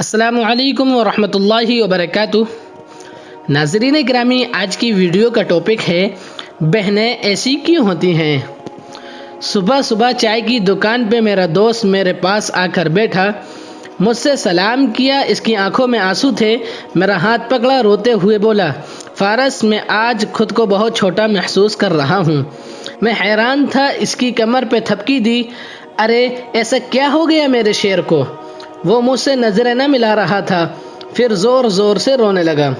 السلام علیکم ورحمۃ اللہ وبرکاتہ۔ ناظرین گرامی، آج کی ویڈیو کا ٹاپک ہے بہنیں ایسی کیوں ہوتی ہیں۔ صبح صبح چائے کی دکان پہ میرا دوست میرے پاس آ کر بیٹھا، مجھ سے سلام کیا، اس کی آنکھوں میں آنسو تھے۔ میرا ہاتھ پکڑا، روتے ہوئے بولا، فارس میں آج خود کو بہت چھوٹا محسوس کر رہا ہوں۔ میں حیران تھا، اس کی کمر پہ تھپکی دی، ارے ایسا کیا ہو گیا میرے شیر کو؟ وہ مجھ سے نظریں نہ ملا رہا تھا، پھر زور زور سے رونے لگا۔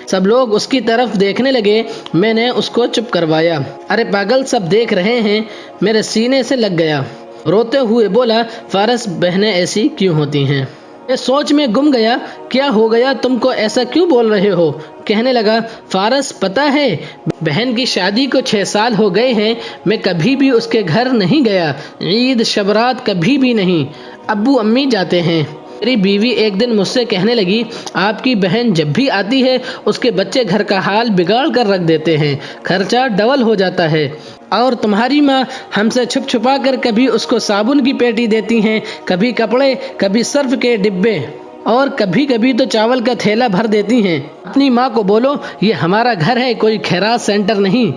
سب لوگ اس کی طرف دیکھنے لگے، میں نے اس کو چپ کروایا۔ ارے پاگل، سب دیکھ رہے ہیں۔ میرے سینے سے لگ گیا۔ روتے ہوئے بولا، فارس بہنیں ایسی کیوں ہوتی ہیں؟ میں سوچ میں گم گیا، کیا ہو گیا، تم کو ایسا کیوں بول رہے ہو؟ کہنے لگا، فارس پتہ ہے بہن کی شادی کو 6 سال ہو گئے ہیں، میں کبھی بھی اس کے گھر نہیں گیا، عید شبرات کبھی بھی نہیں، ابو امی جاتے ہیں۔ میری بیوی ایک دن مجھ سے کہنے لگی، آپ کی بہن جب بھی آتی ہے اس کے بچے گھر کا حال بگاڑ کر رکھ دیتے ہیں، خرچہ ڈبل ہو جاتا ہے، اور تمہاری ماں ہم سے چھپ چھپا کر کبھی اس کو صابن کی پیٹی دیتی ہیں، کبھی کپڑے، کبھی صرف کے ڈبے، اور کبھی کبھی تو چاول کا تھیلا بھر دیتی ہیں۔ اپنی ماں کو بولو یہ ہمارا گھر ہے، کوئی خیرات سینٹر نہیں۔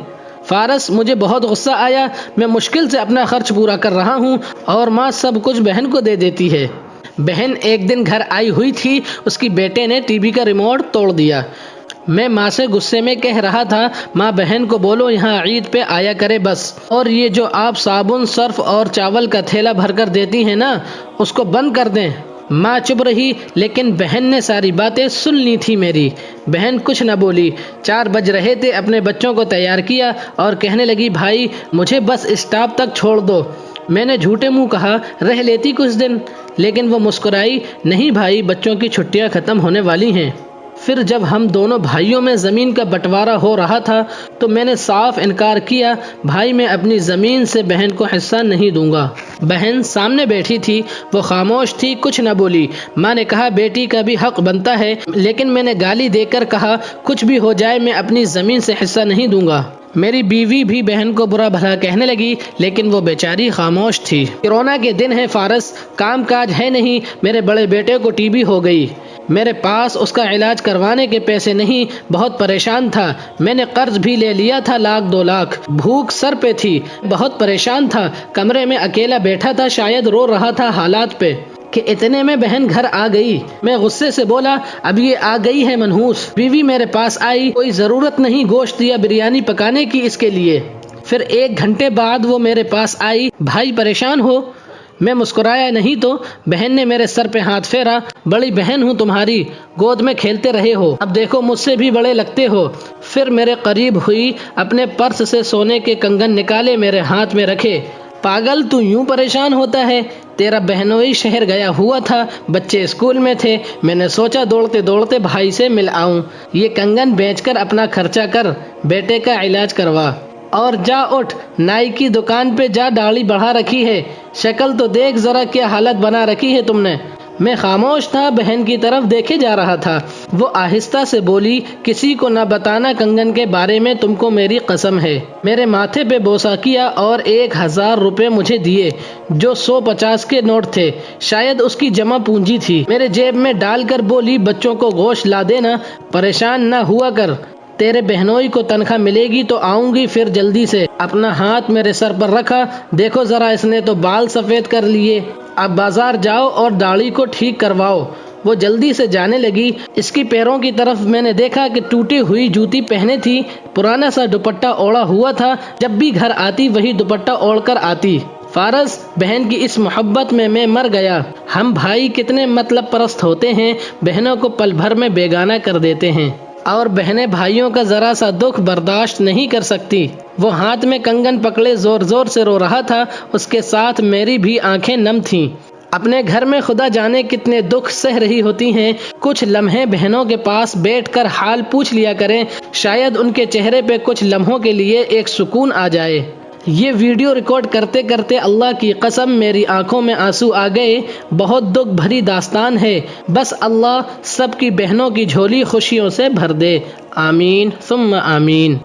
فارس، مجھے بہت غصہ آیا، میں مشکل سے اپنا خرچ پورا کر رہا ہوں اور ماں سب کچھ بہن کو دے دیتی ہے۔ بہن ایک دن گھر آئی ہوئی تھی، اس کی بیٹے نے ٹی وی کا ریموٹ توڑ دیا۔ میں ماں سے غصے میں کہہ رہا تھا، ماں بہن کو بولو یہاں عید پہ آیا کرے بس، اور یہ جو آپ صابن، صرف اور چاول کا تھیلا بھر کر دیتی ہیں نا، اس کو بند کر دیں۔ ماں چپ رہی، لیکن بہن نے ساری باتیں سن لی تھی میری۔ بہن کچھ نہ بولی۔ 4 بج رہے تھے، اپنے بچوں کو تیار کیا اور کہنے لگی، بھائی مجھے بس اسٹاپ تک چھوڑ دو۔ میں نے جھوٹے منہ کہا، رہ لیتی کچھ دن، لیکن وہ مسکرائی، نہیں بھائی، بچوں کی چھٹیاں ختم ہونے والی ہیں۔ پھر جب ہم دونوں بھائیوں میں زمین کا بٹوارا ہو رہا تھا تو میں نے صاف انکار کیا، بھائی میں اپنی زمین سے بہن کو حصہ نہیں دوں گا۔ بہن سامنے بیٹھی تھی، وہ خاموش تھی، کچھ نہ بولی۔ ماں نے کہا، بیٹی کا بھی حق بنتا ہے، لیکن میں نے گالی دے کر کہا، کچھ بھی ہو جائے میں اپنی زمین سے حصہ نہیں دوں گا۔ میری بیوی بھی بہن کو برا بھلا کہنے لگی، لیکن وہ بیچاری خاموش تھی۔ کورونا کے دن ہے فارس، کام کاج ہے نہیں، میرے بڑے بیٹے کو ٹی بی ہو گئی، میرے پاس اس کا علاج کروانے کے پیسے نہیں، بہت پریشان تھا، میں نے قرض بھی لے لیا تھا 1,00,000 2 لاکھ، بھوک سر پہ تھی، بہت پریشان تھا، کمرے میں اکیلا بیٹھا تھا، شاید رو رہا تھا حالات پہ کہ اتنے میں بہن گھر آ گئی۔ میں غصے سے بولا، اب یہ آ گئی ہے منحوس۔ بیوی میرے پاس آئی، کوئی ضرورت نہیں گوشت یا بریانی پکانے کی اس کے لیے۔ پھر 1 گھنٹے بعد وہ میرے پاس آئی، بھائی پریشان ہو؟ میں مسکرایا، نہیں تو۔ بہن نے میرے سر پہ ہاتھ پھیرا، بڑی بہن ہوں تمہاری، گود میں کھیلتے رہے ہو، اب دیکھو مجھ سے بھی بڑے لگتے ہو۔ پھر میرے قریب ہوئی، اپنے پرس سے سونے کے کنگن نکالے، میرے ہاتھ میں رکھے، پاگل تو یوں پریشان ہوتا ہے؟ تیرا بہنوئی شہر گیا ہوا تھا، بچے اسکول میں تھے، میں نے سوچا دوڑتے دوڑتے بھائی سے مل آؤں، یہ کنگن بیچ کر اپنا خرچہ کر، بیٹے کا علاج کروا، اور جا اٹھ، نائی کی دکان پہ جا، داڑھی بڑھا رکھی ہے، شکل تو دیکھ ذرا کیا حالت بنا رکھی ہے تم نے۔ میں خاموش تھا، بہن کی طرف دیکھے جا رہا تھا۔ وہ آہستہ سے بولی، کسی کو نہ بتانا کنگن کے بارے میں، تم کو میری قسم ہے۔ میرے ماتھے پہ بوسہ کیا اور 1,000 روپے مجھے دیے، جو 150 کے نوٹ تھے، شاید اس کی جمع پونجی تھی، میرے جیب میں ڈال کر بولی، بچوں کو گوشت لا دینا، پریشان نہ ہوا کر، تیرے بہنوئی کو تنخواہ ملے گی تو آؤں گی پھر جلدی سے۔ اپنا ہاتھ میرے سر پر رکھا، دیکھو ذرا اس نے تو بال سفید کر لیے، اب بازار جاؤ اور داڑھی کو ٹھیک کرواؤ۔ وہ جلدی سے جانے لگی۔ اس کی پیروں کی طرف میں نے دیکھا کہ ٹوٹی ہوئی جوتی پہنے تھی، پرانا سا دوپٹہ اوڑھا ہوا تھا، جب بھی گھر آتی وہی دوپٹہ اوڑھ کر آتی۔ فارس، بہن کی اس محبت میں میں مر گیا۔ ہم بھائی کتنے مطلب پرست ہوتے ہیں، بہنوں کو پل بھر میں بیگانہ کر دیتے ہیں، اور بہنیں بھائیوں کا ذرا سا دکھ برداشت نہیں کر سکتی۔ وہ ہاتھ میں کنگن پکڑے زور زور سے رو رہا تھا، اس کے ساتھ میری بھی آنکھیں نم تھیں۔ اپنے گھر میں خدا جانے کتنے دکھ سہ رہی ہوتی ہیں، کچھ لمحے بہنوں کے پاس بیٹھ کر حال پوچھ لیا کریں، شاید ان کے چہرے پہ کچھ لمحوں کے لیے ایک سکون آ جائے۔ یہ ویڈیو ریکارڈ کرتے کرتے اللہ کی قسم میری آنکھوں میں آنسو آ گئے، بہت دکھ بھری داستان ہے، بس اللہ سب کی بہنوں کی جھولی خوشیوں سے بھر دے، آمین ثم آمین۔